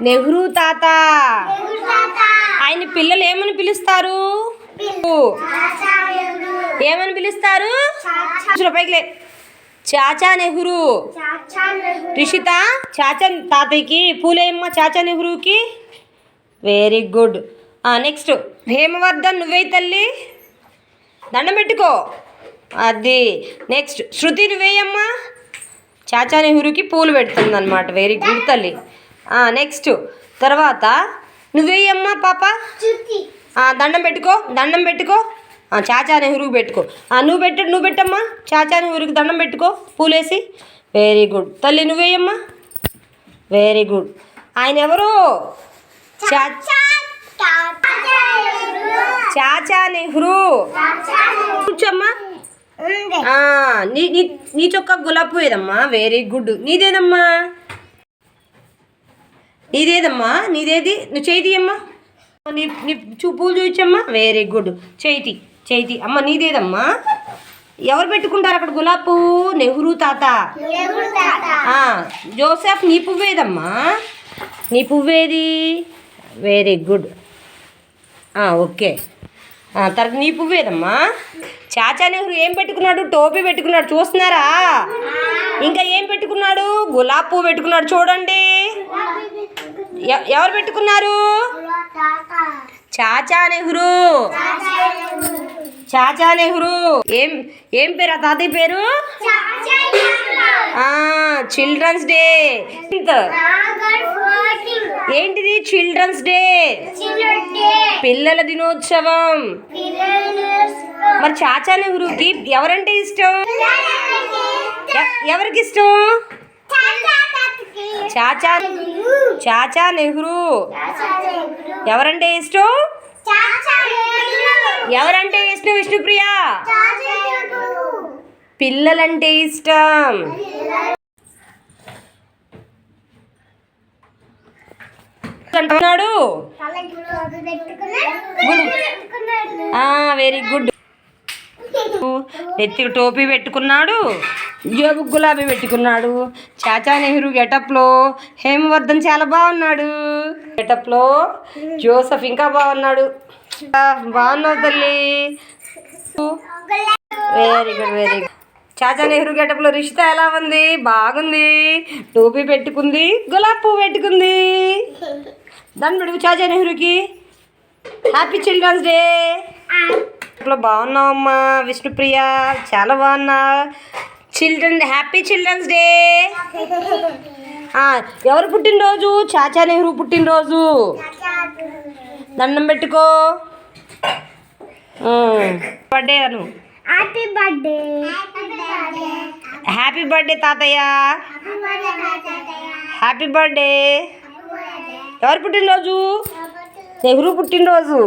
నెహ్రూ తాత. ఆయన పిల్లలు ఏమని పిలుస్తారు? ఏమని పిలుస్తారు? పైకి లే. చాచా నెహ్రూ. రిషిత చాచా తాతయ్యకి పూలేయమ్మ చాచా నెహ్రూకి. Very good. నెక్స్ట్ హేమవర్ధన్ నువ్వే తల్లి, దండం పెట్టుకో. అది నెక్స్ట్ శృతి నువ్వేయమ్మా, చాచా నెహ్రూకి పూలు పెడుతుంది అనమాట. వెరీ గుడ్ తల్లి. నెక్స్ట్ తర్వాత నువ్వేయమ్మా పాప, దండం పెట్టుకో, దండం పెట్టుకో. చాచా నెహ్రూకి పెట్టుకో. నువ్వు పెట్టమ్మా, చాచా నెహ్రూకి దండం పెట్టుకో పూలేసి. వెరీ గుడ్ తల్లి. నువ్వేయమ్మా. Very good. ఆయన ఎవరు? చాచా నెహ్రూ. కూర్చోమ్మా. నీ చొక్కా గులాబీ ఏదమ్మా. Very good. నీదేదమ్మా? నీదేదమ్మా? నీదేది? నువ్వు చేయి అమ్మా. నీ పూలు చూపించమ్మా. Very good. చేతి అమ్మ. నీదేదమ్మా? ఎవరు పెట్టుకుంటారు అక్కడ గులాబీ పువ్వు? నెహ్రూ తాత. జోసెఫ్ నీ పువ్వేదమ్మా? నీ పువ్వేది? Very good. ఓకే. తర్వాత నీ పువ్వేదమ్మా? చాచా నెహ్రూ ఏం పెట్టుకున్నాడు? టోపీ పెట్టుకున్నాడు, చూస్తున్నారా? ఇంకా ఏం పెట్టుకున్నాడు? గులాబీ పువ్వు పెట్టుకున్నాడు. చూడండి ఎవరు పెట్టుకున్నారు? చాచా నెహ్రూ. చాచా నెహ్రూ. ఏం పేరు ఆ తాతయ్య పేరు? Children's day. ఏంటిది? చిల్డ్రన్స్ డే, పిల్లల దినోత్సవం. మరి చాచా నెహ్రూకి ఎవరంటే ఇష్టం? ఎవరికి ఇష్టం? చాచా నెహ్రూ. ఎవరంటే ఇష్టం? ఎవరంటే ఇష్టం విష్ణుప్రియ? పిల్లలంటే ఇష్టం. అంటున్నాడు. Very good. నెత్తికి టోపీ పెట్టుకున్నాడు, జేబు గులాబీ పెట్టుకున్నాడు. చాచా నెహ్రూ గెటప్లో హేమవర్ధన్ చాలా బాగున్నాడు. గెటప్లో జోసెఫ్ ఇంకా బాగున్నాడు. బాగున్నావు తల్లి. Very good, very good. Chacha Nehru గెటప్లో రిషిత ఎలా ఉంది? బాగుంది. టోపీ పెట్టుకుంది, గులాబీ పువ్వు పెట్టుకుంది. దాన్ని పెట్టుకు చాచా నెహ్రూకి. Happy children's day. బాగున్నావమ్మా విష్ణుప్రియ, చాలా బాగున్నా. Happy children's day. ఎవరు పుట్టినరోజు? చాచా నెహ్రూ పుట్టినరోజు. దండం పెట్టుకో. బర్త్డే అను. హ్యాపీ బర్త్డే తాతయ్య. Happy birthday. ఎవరు పుట్టినరోజు? నెహ్రూ పుట్టినరోజు.